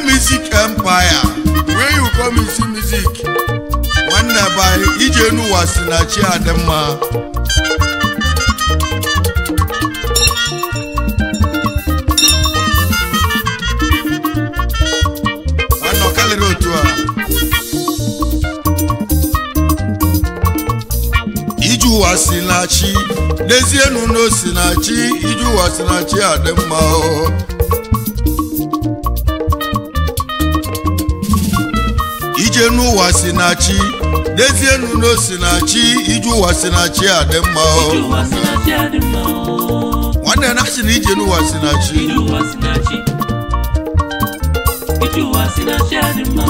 Music Empire, where you come and see music. One by Ijenu was in a chair, Adema. One no calendar to her. Iju was in a chi, Desienu no sinachi, Iju was in a chair, Adema. Ijenu wasinachi, Desienu no sinachi, Iju wasinachi adema. Iju wasinachi adema. Wanda nasi ni Ijenu wasinachi. Iju wasinachi. Iju wasinachi adema.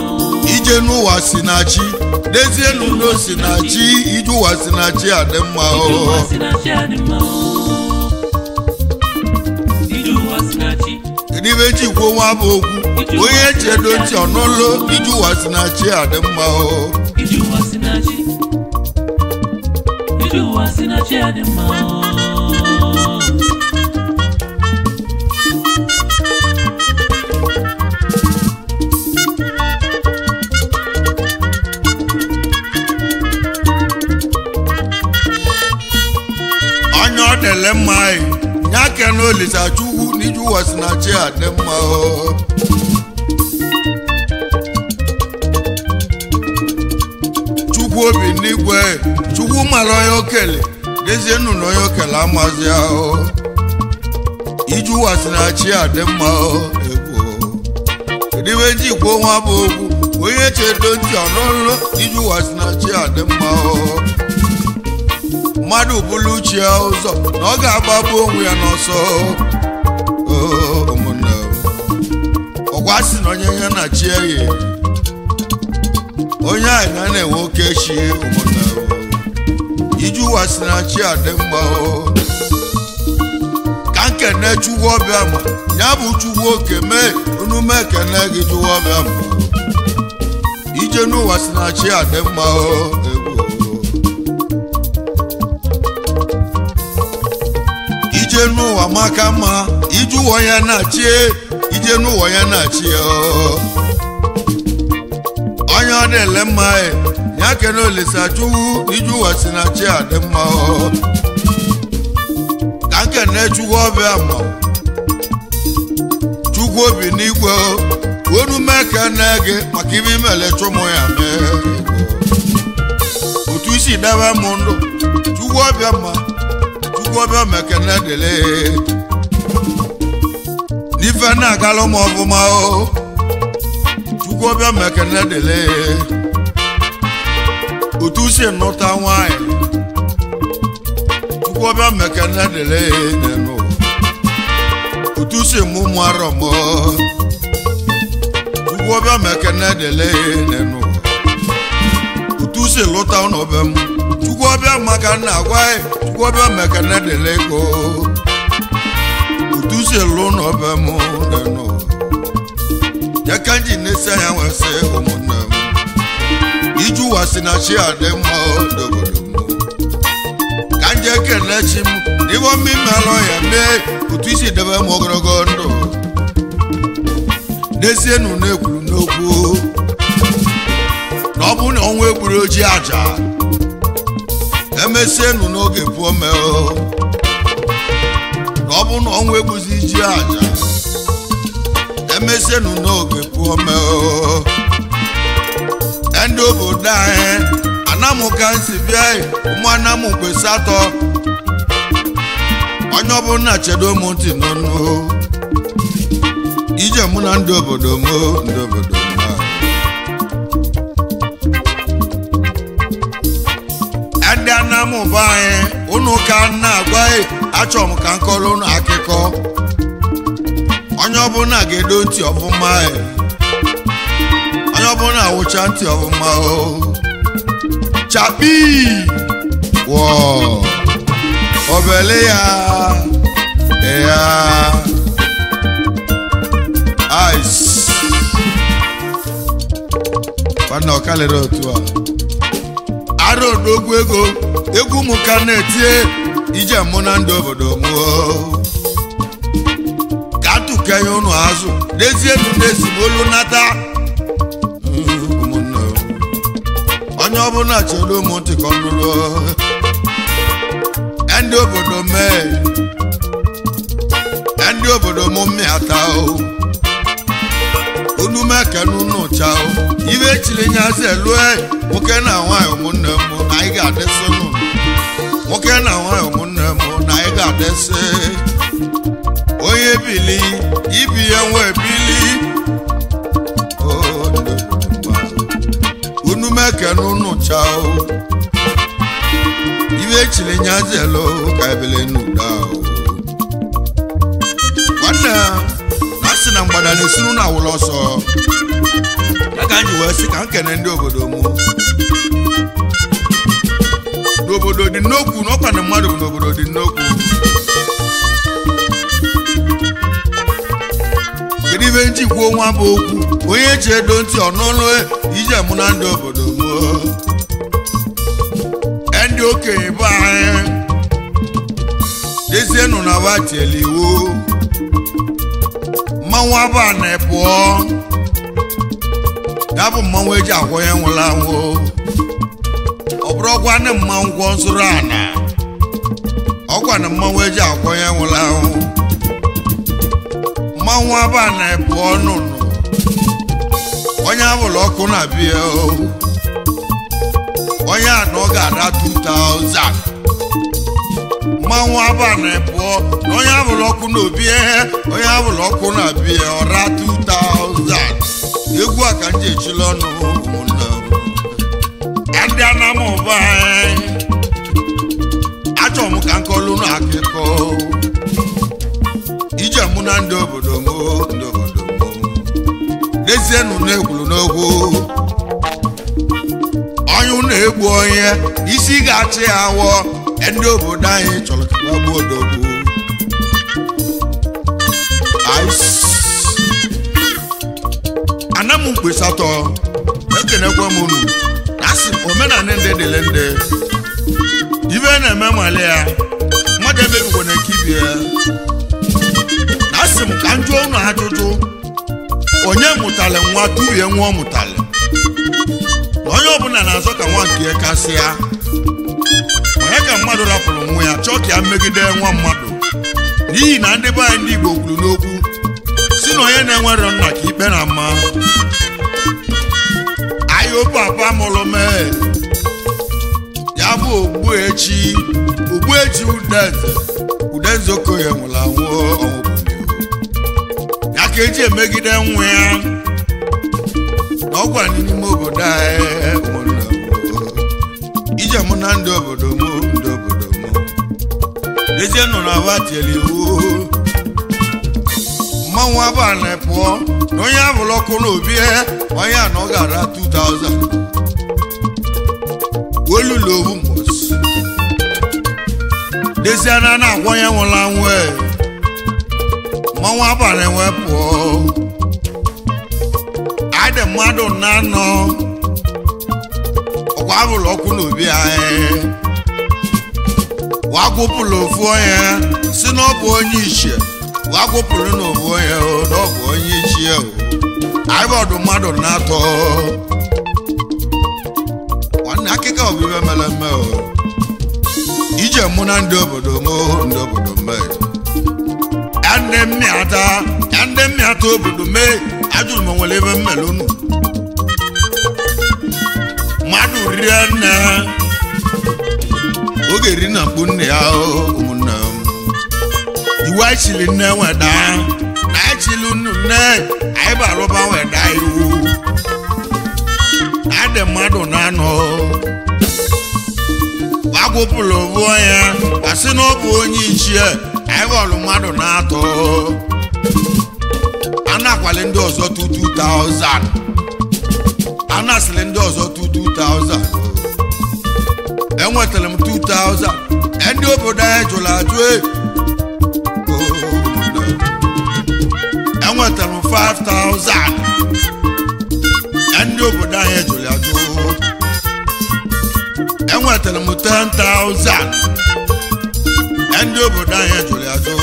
Ijenu wasinachi, Desienu no sinachi, Iju wasinachi adema. Iju wasinachi adema. Iju wasinachi. Idibeji kwa wabogu. Oye chedo ti onolo Iju wasinachi adema. Iju wasinachi. Iju wasinachi adema. Anyo dele mai nyake no lisa chugu Iju wasinachi adema. Obi n'igwe Chukwu mara ya okele Desienu no ya okele amazi ahụ Iju wasinachi adema ego Ediweji kwo nwa bụ okwu onye chedo ntị ọnụlụ Iju wasinachi adema mmadụ bụrụ uche ya ụzọ na ọ ga-agbagbu onwe ya n'ọsọ ụmụnne ọgwa sị na onye ya na chi ya onye anyị na-enwe oke echi ụmụnna Iju wasinachi adema ka nkene Chukwu ọbịa ma ya bụ Chukwu oke mee onume ekene gị Chukwu ọbịa ma Ijenu wasinachi adema Ijenu wa maka ma Iju onye na-achị Ijenu onye na-achị onye ọ na-ele mma ya kene olisa Chukwu Iju wasinachi adema ka nkene Chukwu ọbịa ma Chukwu obi n'igwe onume ekene gị maka ibe imele chụmụ ya mee otu isi debe m ndụ Chukwu ọbịa ma Chukwu ọbịa ma ekene dele n'ife na-agala m ọfụma Chukwu ọbịa ma ekene dele otu si nụta nwanyị Chukwu ọbịa ma ekene dele n'enu otu si mụmụ arọmọ Chukwu ọbịa ma ekene dele n'enu otu si lụta n'obe m Chukwu ọbịa ma ka nna agwa Chukwu ọbịa ma ekene dele go otu si lụ n'obe m n'enu ya kanji nese ya wese ụmụnne m Iju wasinachi adema obodo m ka nje kene chi m n'ibo mmelọ ya mee otu isi debe m ogologo ndụ n'ezienụ na-ekwuru n'okwu na ọ bụ na ọnwa egburu ojii aja emesienụ n'oge pụọ mee na ọ bụ na ọnwa egbuzi iji aja emesienụ n'oge pụọ mee ndị obodo anyị anamụ ka nsi bịa ụmụ anamụ kwesatọ onye ọbụla chedo m ntị n'ọnụ ije mụ na ndị obodo m ndị anamụ be anyị unu ka na-agwa achọ m ka nkọrọ unu akụkọ onye ọbụla ga-edo ntị ọfụma onye ọbụla awụcha ntị ọfụma chapi wọ obele ya ice bana ọkalere otu a arụ odogwu egwu m ka na-etie ije mụ na ndị obodo m ka tụkenye ụnụ azụ n'ezienụ n'ezigbo nata onye ọbụla chere ụmụ ntị ka ọ nụrụ ndị obodo mee ndị obodo m mmịata unu meke n'ụnụ cha ibe echiri nyazi elue nwoke na nwaanyị ụmụnne m na anyị ga-adịsị nụ nwoke na nwaanyị ụmụnne m na anyị ga-adịsị onye bili ibi ya nwe bili unu meke n'ụnụ cha ibe echiri nyazi elu ka ebele n'ụda nwanne na sị na mgbada na-esinu na awụla ọsọ ya ka anyị wee sị ka nkene ndị obodo m n'obodo dị n'okwu n'ọkwa na mmadụ bụ n'obodo dị n'okwu kedu ibe njikwa nwa bụ okwu onye ji edo ntị ọnụnụ ije mụ na ndị obodo m ndị okenye bụ anyị dezienụ na batiela iwu mmanwụ aba na-epụọ ya bụ mmanwụ eji akwọ ya nwụrụ anwụ ọ bụrụkwa na mmanwụ gwọ nsụrụ ana ọkwa na mmanwụ eji akwọ ya nwụrụ anwụ mmanwụ aba na-epụọ nụnụ onye abụla ọkụ na-abịa onye anọ ga-ada 2000 mmanwụ aba na-epụọ na onye abụla ọkụ n'obi onye abụla ọkụ na-abịa ọra 2000 egwu a ka m ji echila ọnụ ụmụnne ndị anamụ ụba anyị achọ m ka nkọlụ na akụkọ ije mụ na ndị obodo m dezienụ na-ekwuru n'okwu onye na-egbu onye isi ga-achị ya awọ ndị obodo anyị chọrọ ka ha gbuo odogwu ana m mkpesatọ ekenekwa m unu asị omenala ndị dịle ndị ibe na-eme male ya mmadụ emebigwo na ekibie ya asị m ka m jụọ unu ajụjụ onye mụtara nwa tubie nwa ọ mụtara onye ọbụla na-azọ ka nwa nke ya kasịa onye ka mmadụ rapụrụ nwa ya chọọ ka ya megide nwa mmadụ n'ihi na ndị be anyị ndị Igbo kwuru n'okwu si na onye na-enwero nna ka ikpe na mma anyị papa mụrụ mee ya bụ Ogbuechi Udenze Okoye nwụrụ anwụ ọnwụ ya ka eji emegide nwa ya na ọgwa n'ime obodo anyị ije mụ na ndị obodo m dezie nọ na batiela iwu mmanwụ aba na-epụọ na onye abụla ọkụ n'obi onye anọ gara 2000 olulu obu mbọs dezie na-agwa ya nwụrụ anwụ mmanwụ aba na-enwe pụọ adị mmadụ na-anọ ọkwa abụla ọkụ n'obi anyị wagwụpụla ofu onye si na ọ bụ onye iche wakopụrụ n'obu onye n'ọbụ onye ichie anyị ọdụ mmadụ na-atọ nwanne akịka ọbụbe mere mme ije mụ na ndị obodo mee ya ndị mmịata obodo mee ajụrụ m nwere ebe mmele unu mmadụ rie nne oge ri na mkpu nne ya ụmụnne m iwu anyị chili nne weda na anyị chili unu nne anyị bụ arụba weda iwu na adị mmadụ na-anọ agwụpụrụ obu ya asị na ọ bụ onye ichie anyị bọọlụ mmadụ na-atọ a na-akwali ndị ọzọ 2000 a na-asịrị ndị ọzọ 2000 enwetara m 2000 ndị obodo anyị jụrụ ajụ enwetara m 5000 ndị obodo anyị jụrụ ajụ enwetara m 10,000 ndị obodo anyị jụrụ ajụ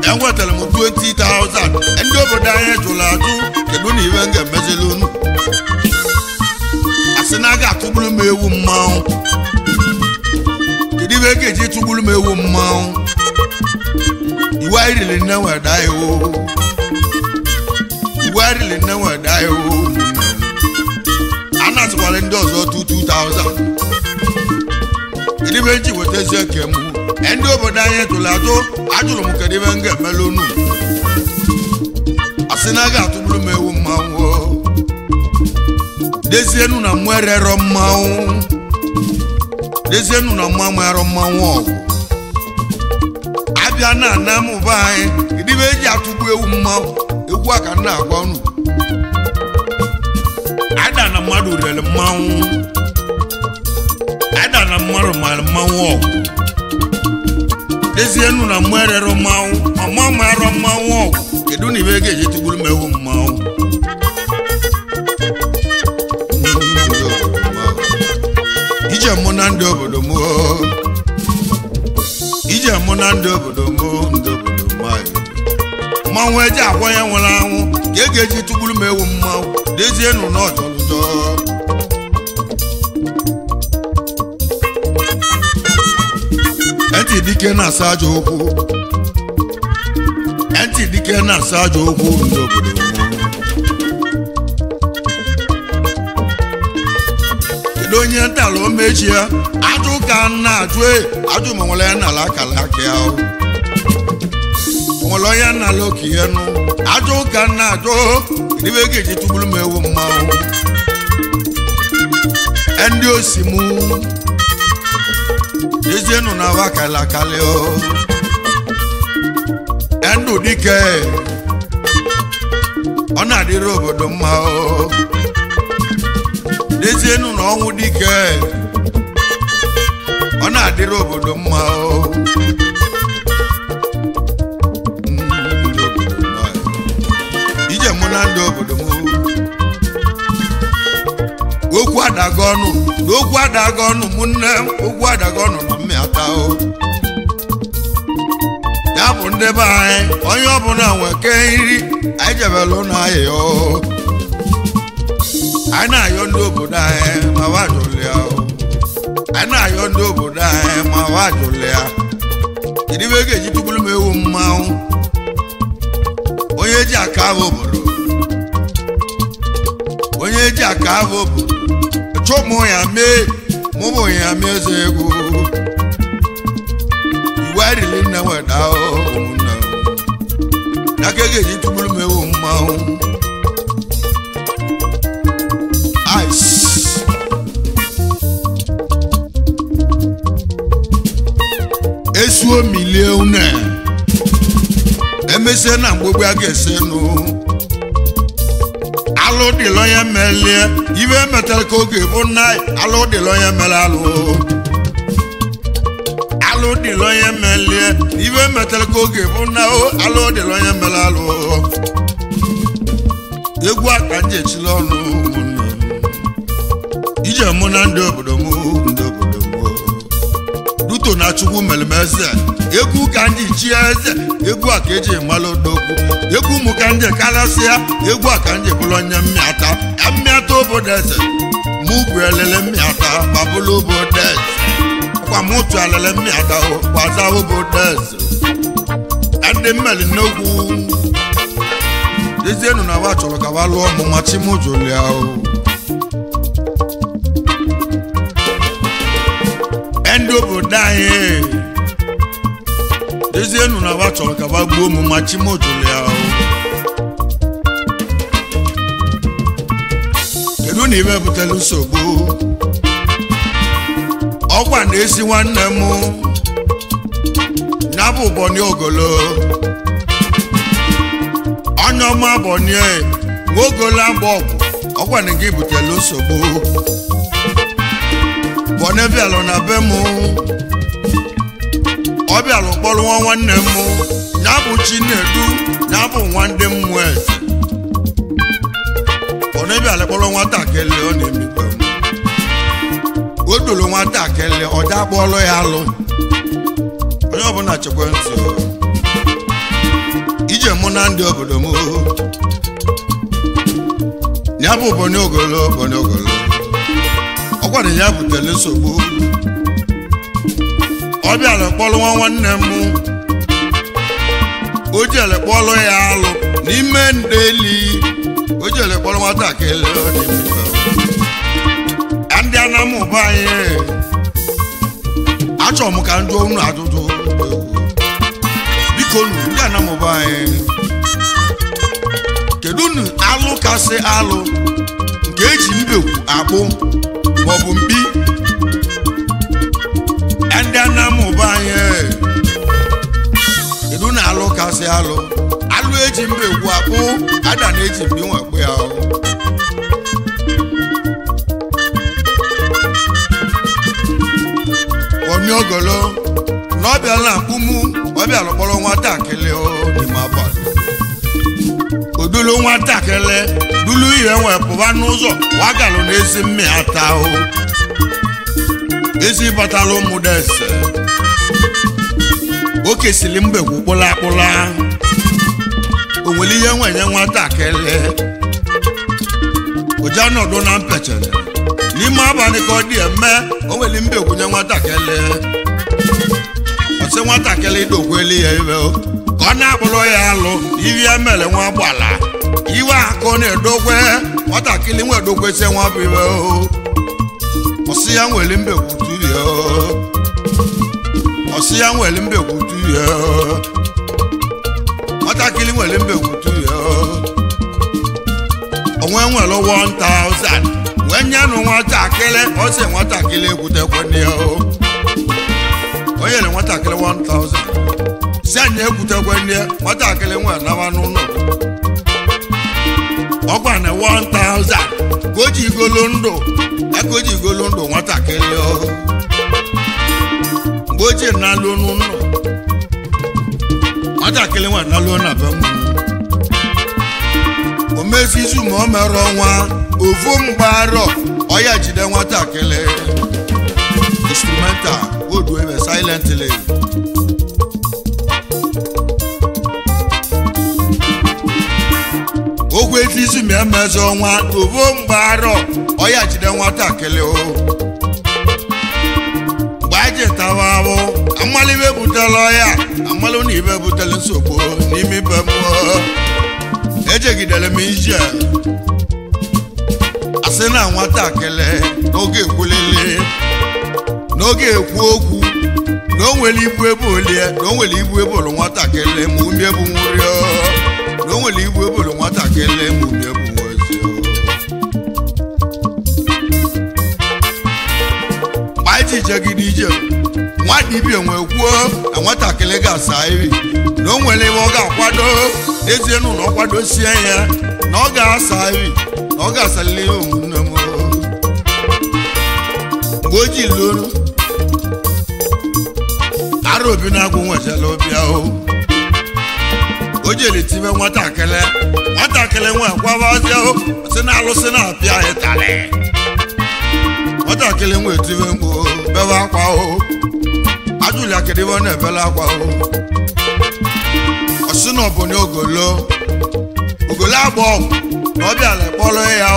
enwetara m 20,000 ndị obodo anyị jụrụ ajụ kedu na iwe m ga-emezili unu asị na a ga-atụgburu m ewu mmanwụ kedu iwe ga-eji tụgburu m ewu mmanwụ iwe anyị riri nne weda iwu iwe anyị riri nne weda iwu a na-asịkwara ndị ọzọ 2,000 kedu ibe nji wetazi eke m ndị obodo anyị jụrụ ajụ ajụrụ m kedu ibe m ga-emelu unu asị na a ga-atụgburu m ewu mmanwụ dezienu na mwerero mmanwụ dezienu na mmanwụ ero mmanwụ ọgwụ abịa na ana mụba anyị kedu ibe eji atụgbu ewu mmanwụ egwu a ka m na-agwa unu ada na mmadụ rere mmanwụ ada na mmadụ mara mmanwụ ọgwụ dezienu na mwerero mmanwụ mmanwụ ero mmanwụ ọgwụ kedu na ibe ga-eji tụgburu m ewu mmanwụ ije mụ na ndị obodo m ije mụ na ndị obodo m mmanwụ eji agwa ya nwere anwụ ka e ga-eji tụgburu m ewu mmanwụ dezienu na ọjọlụjọ enti dike na-asa ajọ okwu enti dike na-asa ajọ okwu ndị obodo m onye ntala omechi ya ajụ ka na-ajụ ajụ ma nwere ya n'ala akala aka ya nwere onye n'ala oke ya nụ ajụ ka na-ajụ ibe ga-eji tụgburu m ewu mmanwụ ndị osi m ezienụ na awa akala akali ndụ dike ọ na-adịrị obodo mma dezienu na ọnwụ dike ọ na-adịrị obodo mma ije mụ na ndị obodo m okwu adaga ọnụ na okwu adaga ọnụ mụnne m okwu adaga ọnụ na mmịata ya bụ ndị be anyị onye ọbụla nweke nri anyị jebelu na ahịa anyị na-ayọ ndị obodo anyị ma wajụlụ ya anyị na-ayọ ndị obodo anyị ma wajụlụ ya kedu ibe ga-eji tụgburu m ewu mmanwụ onye ji aka ahụ obodo onye ji aka ahụ obodo chụmụ ya mee mụmụ ya mee eze egwu iwe riri nne weda ụmụnne ya ka ga-eji tụgburu m ewu mmanwụ esuo milie une emesie na mgbogbo a ga-ese nụ alụ dịlọ ya melie ibe emetara ka oge bụ nna alụ dịlọ ya mere alụ dịlọ ya melie ibe emetara ka oge bụ nna alụ dịlọ ya mere alụ egwu aka nji echila ọnụ ije mụ na ndị obodo m uto na chukwu melemeze egwu ka ndị chi eze egwu a ka eji malụ odogwu egwu mụ ka ndị karasịa egwu a ka ndị bụrụ onye mmịata obodo eze mụ bụ elele mmịata babụlụ obodo eze ọkwa m otu elele mmịata gbaza obodo eze ndị mmeli n'ogwu ezienu na wa chọrọ ka wa lụọ ọmụma chimụjulia ndị obodo anyị ezienu na wa chọrọ ka wa gbuo ọmụma chimụjulia kedu na ibe butere nsogbu ọkwa na-esi nwanne m ya bụ Bọni Ogolo onye ọma Bọni Ogolo agba ọgwụ ọkwa na gị butere nsogbu Bọni bịalụ na be m ọ bịalụ kpọrọ nwanne m ya bụ Chinedu ya bụ nwanne m eze Bọni bịalụ kpọrọ nwatakịrị ọ na-emikpe m o dolo nwatakịrị ọ da kpọrọ ya alụ onye ọbụla chekwa ntị ije mụ na ndị obodo m ya bụ Bọni Ogolo ọ gwara ya butere nsogbu ọ bịara kpọrọ nwanne m o jere kpọrọ ya alụ n'ime ndeli o jere kpọrọ nwatakịrị ndị anamụba anyị achọrọ m ka ndị unu ajụjụ biko nu ndị anamụba anyị kedu nu alụ kasị alụ nke eji mbekwu akpụ maọbụ mkpi ndị anamụba anyị kedu na alụ kasị alụ eji mbekwu akpụ ada na eji mkpi nwekwe ya Bọni Ogolo na ọ bịala mkpumu ọ bịala kpọrọ nwatakịrị n'ime abalị odulu nwatakịrị dulu ihe wepụba n'ụzọ wagalụ n'ezi mmịata ezi batala ụmụdese o kesiri mbekwu kpụla o nwere ihe nwenye nwatakịrị ụja nọdụ na mpechere n'ime abalị ka ọ dị eme o nwere mbekwu nye nwatakịrị ọsị nwatakịrị dokweli ya iwe ka ọ na-akpụrụ ya alụ iwe ya mere nwa gbala iwe akụ na-edokwe nwatakịrị nwe edokwesi nwa bụ iwe ọsị ya nwere mbekwu turie ọsị ya nwere mbekwu turie nwatakịrị nwere mbekwu turie onwe nwere 1000 wenyanụ nwatakịrị ọ sị nwatakịrị ekwutekwe ya o nyere nwatakịrị 1000 si anyị ekwutekwe ya nwatakịrị nwe nawa n'ụlọ ọkwa na 1000 ka o ji igolo ndụ aka o ji igolo ndụ nwatakịrị mgbe o ji nalụ n'ụlọ nwatakịrị nwe nalụ na be m o mezizu ma o mere ọnwa ofu mgbarọ ọya jide nwatakịrị instrumental odu ebe silently ogwe etizu ma emezi ọnwa ofu mgbarọ ọya jide nwatakịrị mgbe aje tawa ahụ amalụ ibe butela ọya amalụ na ibe butela nsogbu n'ime ibe mmụọ ejegidere m ije asị na nwatakịrị n'oge ekwulele n'oge ekwu okwu na o nwere ibu ebe olie na o nwere ibu ebe ụlọ nwatakịrị ma umi ebu nwụrị na o nwere ibu ebe ụlọ nwatakịrị ma umi ebu nwozi mgbe anyị ji jegide ije nwa dibia nwee kwuo na nwatakịrị ga-asa iri na o nwere ebe ọ ga-akwado n'ezie na ọ kwadosie ya na ọ ga-asa iri na ọ ga-asalili ụmụnne m mgbe o ji lụrụ ara obi na-agwụ nwechara obi ahụ o jere tibe nwatakịrị nwe akwabazi ahụ si na alụsị na-apịa ịtarị nwatakịrị nwe tibe mgbo bebe akwa ahụ ajụla kedebe ọ na-ebela akwa ọsị na ọbụna ogolo agbọ na ọ bịala kpọrọ ya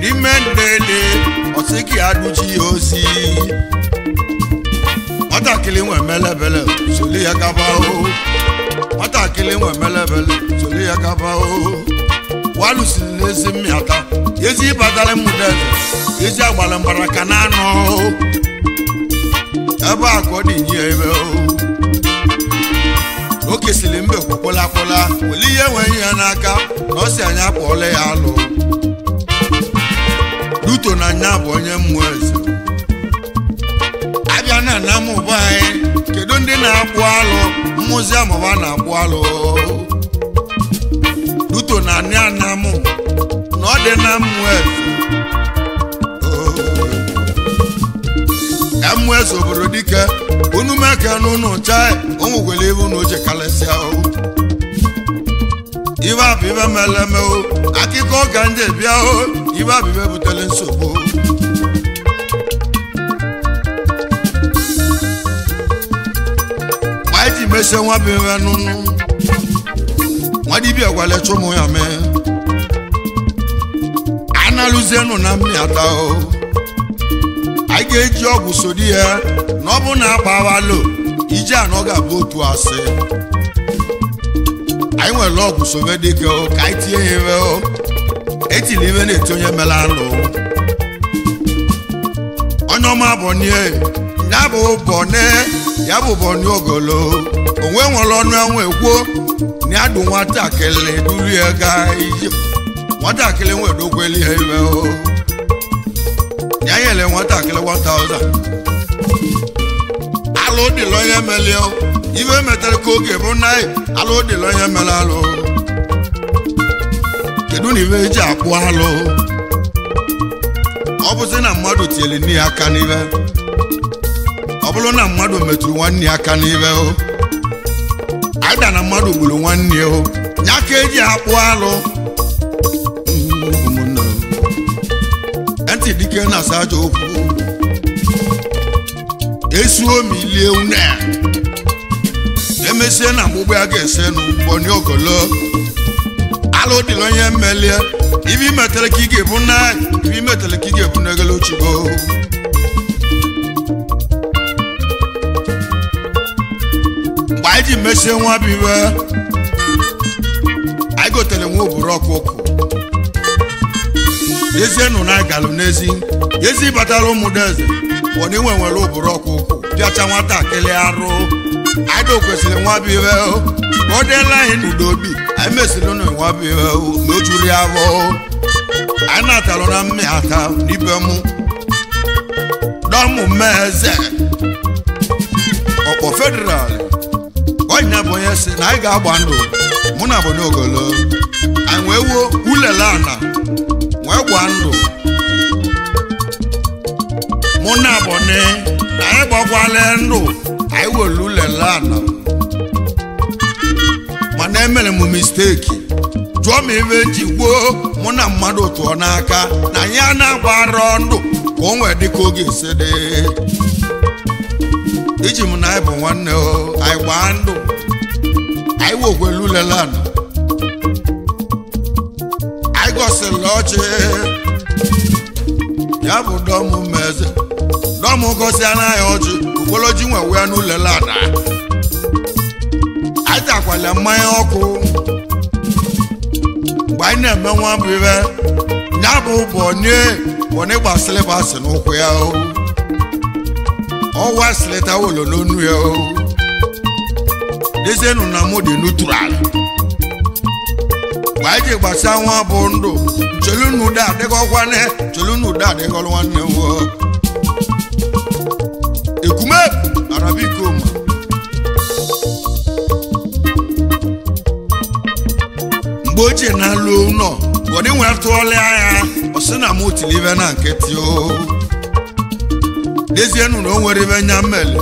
n'ime ndele ọsị ka ya duchi ya osi nwatakịrị nwe melebele soli ya gaba nwatakịrị nwe melebele soli ya gaba walụsiri n'ezi mmịata ezi ịbatara mụdeze ezi agbara mbaraka na anọ ebe a ka ọ dị nye ebe o kesịrị mbe kwakpọlakpọla weli ihe enweghị ya n'aka na ọ si anya kpọọla ya alụ Luto na nya bụ onye mmụọ eze abịa na nna m ụba anyị kedu ndị na-akpụ alụ mmụzi amụba na-akpụ alụ Luto na nna m na ọ dị na mmụọ eze mmụọ eze obodo dike unu meke n'ụnụ chai onwegwele ebe unu oche kalesịa ibe abụ ibe meleme akụkọ ka ndị bịa ibe abụ ibe butere nsogbu ma eji mesie nwa bụ ibe n'ụnụ nwa dibịa gwale chụmụ ya mee analụzienụ na mmịata anyị ga-eji ọgwụ sodi ya na ọ bụ na agbawalo ije anọ ga-abụ otu asị anyị nwere ọgwụ sobe dike ka anyị tinye ya iwe etili iwe na-eti onye mere alụ onye ọma bọnie ya bụ bọne ya bụ bọnie ogolo onwe nwere ọnụ enwe ekwuo na ya dụ nwatakịrị duru ya gaa ije nwatakịrị nwedokweli ha iwe ya nyere nwatakịrị 1000 alụ dịla onye melie iwe metere ka oge bụ na alụ dịla onye mere alụ kedu na iwe eji akpụ alụ ọ bụzi na mmadụ tinyere nne ya aka n'iwe ọ bụrụ na mmadụ metụrụ nwanne ya aka n'iwe aịda na mmadụ gburu nwanne ya ka eji akpụ alụ ntị dike na-asa aja okwu esuo milie une emesie na mgbugbe a ga-ese n'ụbọni ogolo alụ dịla onye mmelie ibi metere ka ị ga-ebu na ibi metere ka ị ga-ebu n'egolo chigo mgbe anyị ji mesie nwa bụ iwe anyị gotere nwa oburu ọkụkụ ezi nụ na galụ n'ezi ezi batara ụmụdeze wọna inwe nwere oburu ọkụkụ bịacha nwatakịrị arụ anyị kwesịrị nwa bụ iwe ma ọ dịla anyị n'udo obi anyị mesịrị ụnụ nwa bụ iwe ma o juru ya bụ anyị na-atalụ na mmịata n'ibe mụ dọmụ mmeze ọkpọ federal onye bụ onye si na anyị ga-agba ndụ mụ na abụnye ogolo anyị wee wuo ulele ana wee gwa ndụ mụ na abụnye na anyị gbakwala ndụ anyị welu ulele ana mana emere m misteki jụọ m ebe ji gwuo mụ na mmadụ tụọ n'aka na anyị a na-agbara ndụ ka o nwee dịka oge esi dị iji m na anyị bụ nwanne anyị gbaa ndụ anyị wegwelu ulele ana anyị gosiri ọchị ya bụ dọmụ mmeze dọmụ gosi anaghị ọjị okpoloji nwe wee n'ulele ana anyị takwala mmanya ọkụ mgbe anyị na-eme nwa bụ iwe ya bụ bọnie gbasịrị basị n'ụkwụ ya ọwa sileta wolo n'onu ya dezienụ na mụ dị n'utural mgbe anyị ji gbasa nwa bụ ndụ chelu n'ude adịgọkwane chelu n'ude adịgọrọ nwanne m ekume arabikoma mgbe ochie na-alụ ụlọ ụfọdụ nwere tụọla ya ọ sị na mụ tiri ibe na nkịtị dezienụ na o nwere ibe nya mmele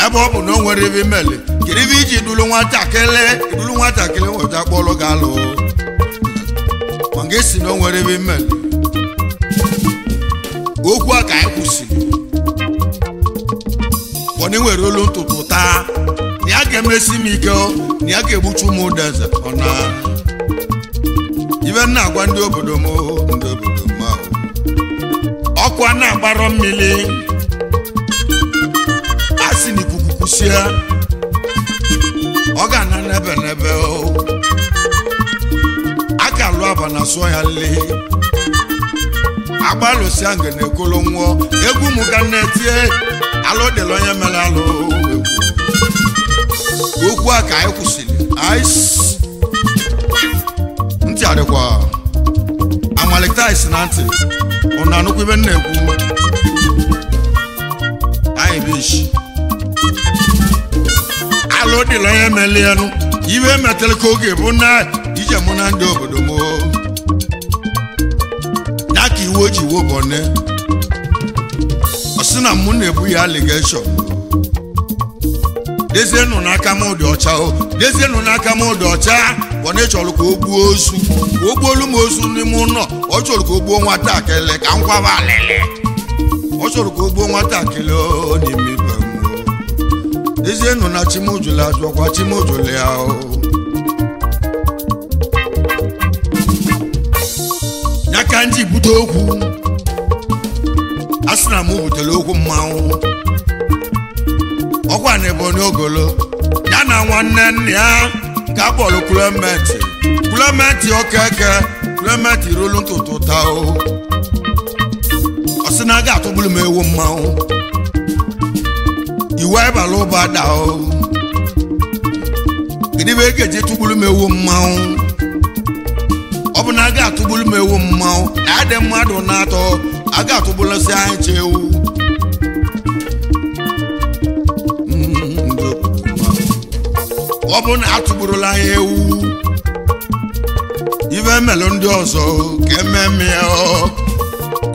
ebe ọ bụ na o nwere ibe mmele kedu ibe iji dulu nwatakịrị nweta kpọlụ gị alụ ma nga esi na o nwere ibe mmele okwu a ka anyị kwụsịrị ni nwere olu ntutu taa ni a ga-emesi m ike ni a ga-egbuchu m ụdeze ọna ibe na-agwa ndị obodo m ọkwa na-agbara mmiri asị n'ikuku kwụsie ọ ga na n'ebe aka lụ aba na sụọ ya nle agbalụsi ange na-ekolo nwụọ egwu m ga na-etie alụ dịla onye mere alụ okwu a ka anyị kwụsịrị ntị adịkwa amalite isi na ntị ụnụ anụkwu ibe na-ekwu anyị bishi alụ dịla onye mere elu iwe metara ka oge bụ na ije mụ na ndị obodo m ya ka iwe ji wobone ọ sị na mụ na-ebu ya aligeshọn dezienụ n'aka m dị ọcha dezienụ n'aka m dị ọcha ọ na-echọrọ ka o gbuo ozu ka o gbuolu m ozu n'ime ụlọ ọ chọrọ ka o gbuo nwatakịrị ka m kwaba alịlị ọ chọrọ ka o gbuo nwatakịrị n'ime ibe m dezienụ na chimojula ajụọkwa chimojula ya ya ka ndị bute okwu a sị na m butere okwu mmanwụ ọkwa na Ebonyi Ogolo ya na nwanne nne ya nke akpọrọ Clement Okeke Clement rolu ntutu taa ọ sị na a ga-atụgburu m ewu mmanwụ iwe ịbala ụba da gịdịbe ga-eji tụgburu m ewu mmanwụ ọ bụ na a ga-atụgburu m ewu mmanwụ na ya dị mmadụ na-atọ a ga-atụgbulasi anyị che ewu ọ bụ na atụgburula anyị ewu ibe mere ndị ọzọ ka ememe ya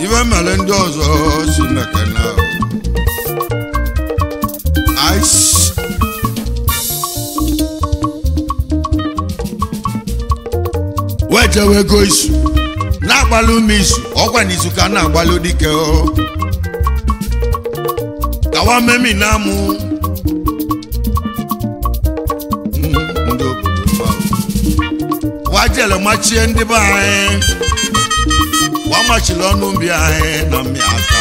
ibe mere ndị ọzọ si mekena wejewe ego isu na-agbalị ume isu ọgwa n'izu ka na-agbalị dike kawa memi na amụ ndị obodo wajele machie ndị be anyị wamachili ọnụ mbi anyị na mmi aka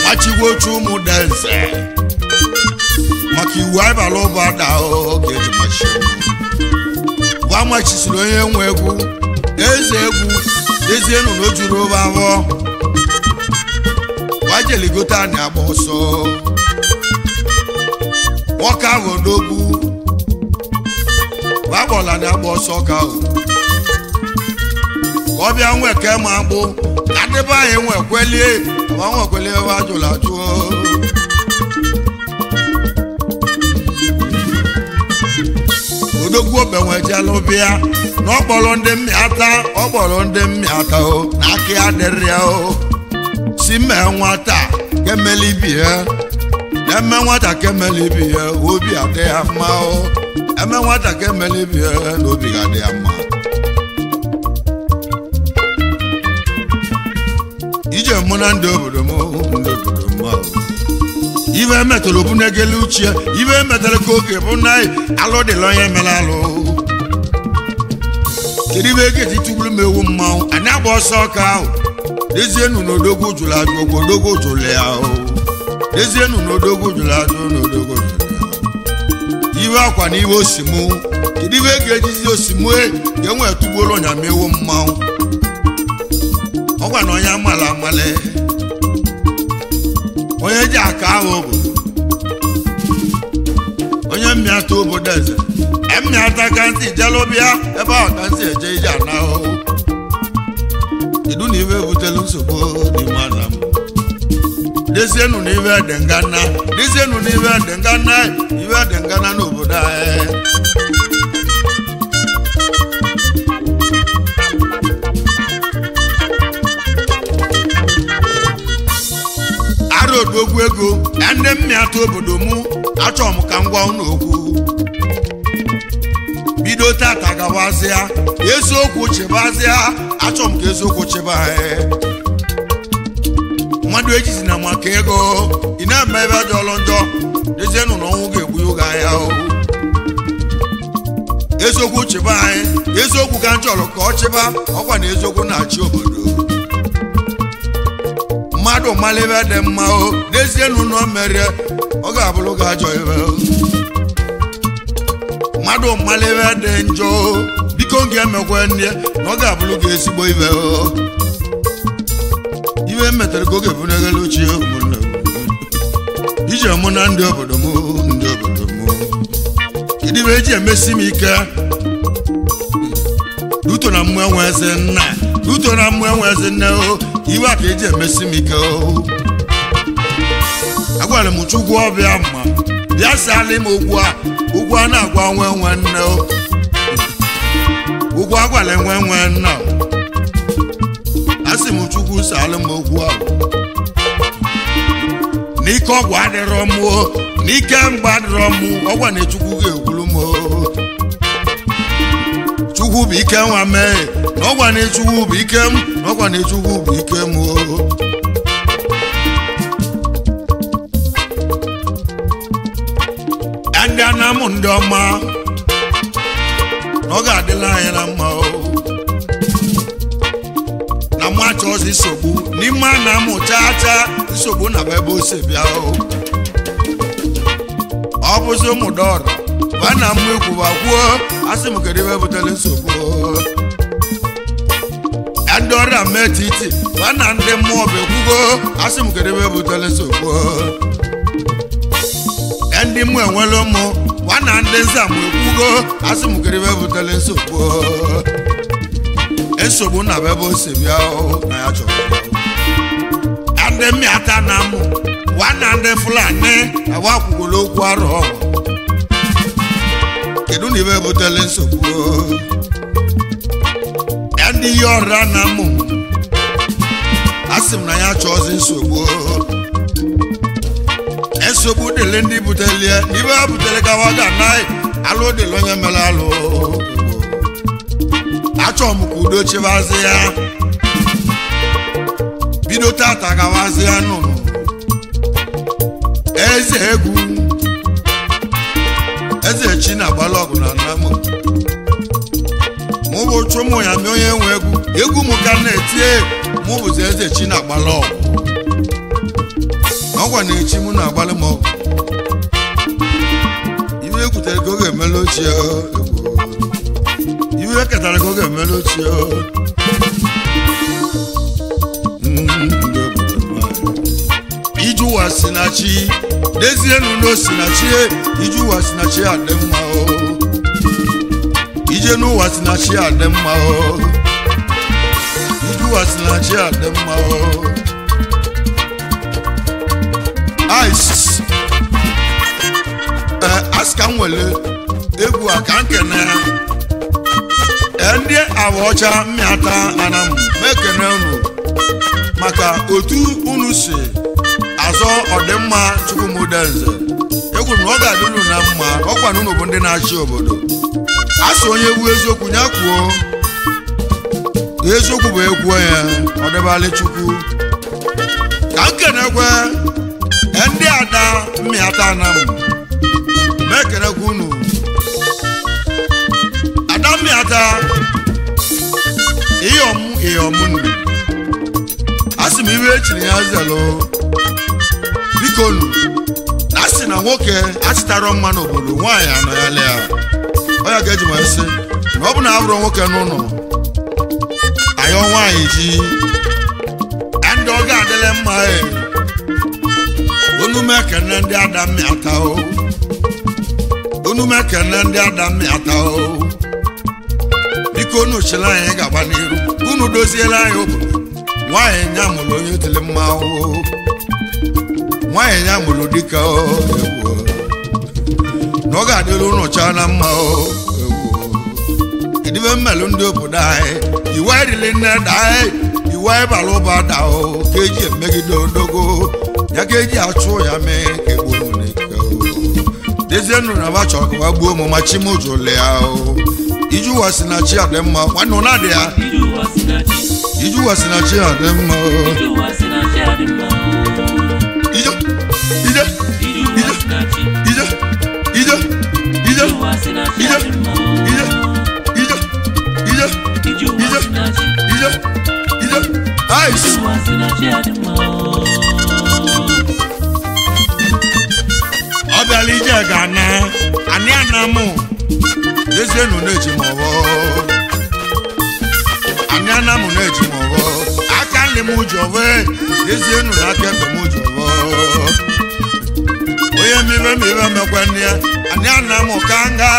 machigwo ochu ụmụ deze maka iwu aịbala ụba da ka eji machie wamachisiri onye nwe egwu eze egwu ezienu na o juru ụba avọ wajeligote anyị agba ọsọ nwoke ahụ n'ogwu wagbọla na agba ọsọ ka ahụ ka ọ bịa nweke ma agbụ ka dịbe anyị nwekwelie ma nwekwelie ebe ajụla ajụọ odogwu obenwejelu bịa na ọkpọrọ ndị mmịata na aka ya dịrị ya si mee nwata kemeli ibi ya eme nwata kemeli ibi ya obi adị ya mma eme nwata kemeli ibi ya na obi ga-adị ya mma ije mụ na ndị obodo m ibe emetara obu na-egele uchie ibe emetara ka oge bụ na alụ dịla onye mere alụ kedu ibe ga-eji tụgburu m ewu mmanwụ anyị agba ọsọ ka ahụ dezienu na odogwu jụrụ ajụ ogbo odogwu jụrụ ya dezienu na odogwu jụrụ ajụ na odogwu jụrụ ya iwe akwa na iwe osimu kedu ibe ga-ejizi osimu ka enwee tụgburu ọnya m ewu mmanwụ ọgwa na onye amala amale onye ji aka ahụ obodo onye mmịata obodo eze mmịata ka ntị jelụbịa ebe ahụ ka ntị eje ije ana ahụhụ kedu na ibe butelu nsogbu n'ime ana m dezienu na ibe dị ngana ibe dị ngana n'obodo anyị odogwu ego na ndị mmịata obodo mụ achọ m ka m gwa unu okwu bido tata gabazịa eziokwu chebazịa achọ m ka eziokwu cheba mmadụ ejisi na maka ego ị na-eme ebe dị ọlọnjọ dezie nụ na ọnwụ ga-egbu ya oge ahịa o eziokwu chịba anyị eziokwu ka m chọrọ ka ọ chịba ọkwa na eziokwu na-achị obodo mmadụ mmalụ ebe dị mma o dezie nụ na o mere ọ ga-abụrụ gị ajọ ebe mmadụ mmalụ ebe dị njọ biko m ga-emekwa nne na ọ ga-abụrụ gị ezigbo ibe iwe metere ka oge bunegala ochie ụmụnne ije mụ na ndị obodo m kedu ibe eji emesi m ike ruto na mmụ enwe eze nna ruto na mmụ enwe eze nne o iwe a ka eji emesi m ike o agwara m chukwu ọbịa mma bịa sali m okwu a na-agwa nwe nne o okwu agwala nwe nna asị m chukwu sali m okwu ahụ n'ike ọgwụ adịrọ m o n'ike mgba adịrọ m ọgwa na chukwu ga-ekwuru m chukwu bụ ike nwa mee na ọgwa na chukwu bụ ike m na ọgwa na chukwu bụ ike m ndị anamụ ndị ọma na ọ ga-adịla anyị na mma na mụ achọ ọzọ nsogbu n'ime a na-amụ chaa nsogbu na ebe ose bịa ọ bụzi ụmụ dọrọ ba na mmụ ekwuba kwuo asị m kedu ebe butere nsogbu ndị ọrịa metiti ba na ndị mmụọ bụ ekwugo asị m kedu ebe butere nsogbu ndị mmụọ enwere ụmụ ba na ndị nza mụ ekwugo asị m kedu ebe butere nsogbu na ebe ose bịa na ya chọrọ ndị mmịata na mụ na ndị Fulani agba akwụkwọrọ okwu arọ kedu na ibe butere nsogbu ndị ihe ọra na mụ asị m na ya chọọzi nsogbu dịle ndị butelie n'ibe ha butere gawa ga anaghị alụ dịle onye mere alụ achọ m ka udo chibazi ya bido tata gawazi ya nụnụ eze egwu eze chi na-agbala ọgụ na nna m mụ bụ chụmụ ya mee onye nwe egwu m ka na-etie mụ bụzi eze chi na-agbala ọgụ ọgwa na-echi mụ na-agbalị m ọgụ iwe ekwutere ka oge emela ochie iwe ketara ka oge emela ochie ijuwa sinachi dezie n'ụlọ sinachi ijuwa sinachi adị mma ije n'ụwa sinachi adị mma ijuwa sinachi adị mma ice aska nwere egwu a ka nkene ndị agba ọcha mmịata anam mekene unu maka otu unu si azọ ọdịmma Chukwumudenze egwu na ọ ga-adịlu na mma ọkwa na unu bụ ndị na-achị obodo asị onye egwu eziokwu ya kwuo eziokwu bụ egwu ya ọdịbalị Chukwu ka nkenekwe ndị ada mmịata anam mekenekwe unu ada mmịata iyom asị m iwe echiri ya zelo biko nu asị na nwoke achịtara mma n'obodo nwaanyị anọ ya lea ọ ya ga-eji ma sị na ọ bụ na abụrụ nwoke n'ụlọ ayọ nwaanyị ji ndị ọ ga-adịle mma onume ekene ndị ada mmịata onume ekene ndị ada mmịata biko unu chịrị anyị ga-agba n'iru unu doziela anyị obodo nwaanyị nya mụrụ onye tili mma nwaanyị nya mụrụ dịka na ọ ga-adịrị unu chaa na mma idibe mmelụ ndị obodo anyị iwe erili nne da anyị iwe ịbara ụba da ka eji emegide odogo ya ka eji achụ ya mee ka egbuo mụneke dezie nụ na bachọ ka wa gbuo mụ ma chi m jụrụ ya ijuwa sinachi adị mma nwanne ụna dị ya ijuwa sinachi adị mma Obalije Ghana, ani anamu, dese nu neji mowo. Ani anamu neji mowo, akanle mu jove, dese nu nakebe mu jowo. Oye mibe mekwenia, ani anamu kanga,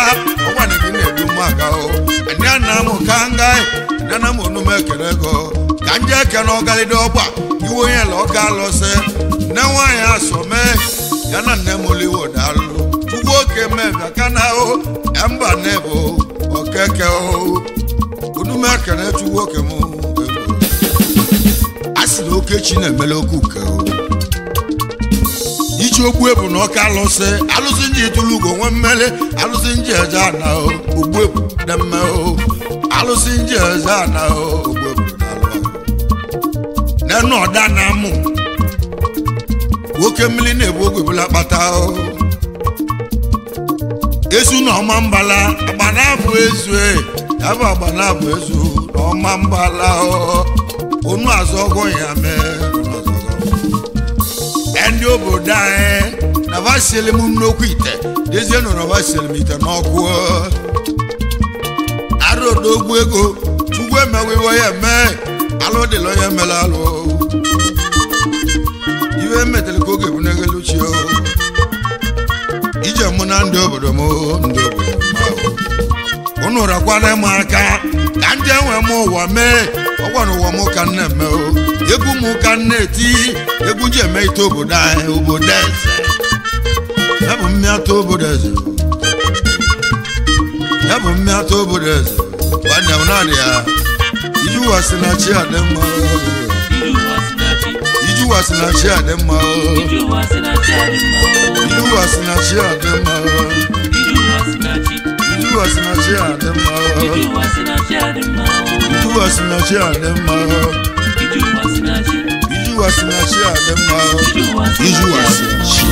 okwani kine dumaka o. Ani anamu kanga, ani anamu nu mekerego. Kanje keno galidoba, iwo yen lo galose, na wa ya some. Yana nemoli wodalu tuwo keme kana o emba nebo okeke o kunume kana tuwo kemo asilo kechi na meloku ke o ichi ogbu ebu no ka lose alusi nji tulugo nwemmele alusi nji eja na o ogbu ebu demme o alusi nji eja na o ogbu ebu na lo nenu oda na mu woke mmiri na-ebu ogwe bụla kpata o ezu na ọma mbala agbana bụ ezu ya bụ agbana bụ ezu na ọma mbala o onu azụ ọgwọ ya mee ndị obodo anyị na vasili m nnukwu ite dezie nọ na vasili m ite n'ọkụ arodo ogwu ego chukwu emewe ya mee alụ dịla onye mere alụ iwe metele ko ge bunege luchio ije muna ndo obodo mo onura kwana maka kanje nwe mo wa me ogwanu wo mo kan na me o egwu mu kan na eti egwu je me ito obodo ai obodo eze ebo mi ato obodo eze ebo mi ato obodo eze wana unani ya iju wasinachi ademo Iju wasinachi adema o. Iju wasinachi adema o. Iju wasinachi adema o. Iju wasinachi adema o. Iju wasinachi adema o. Iju wasinachi adema o. Iju wasinachi adema o. Iju wasinachi.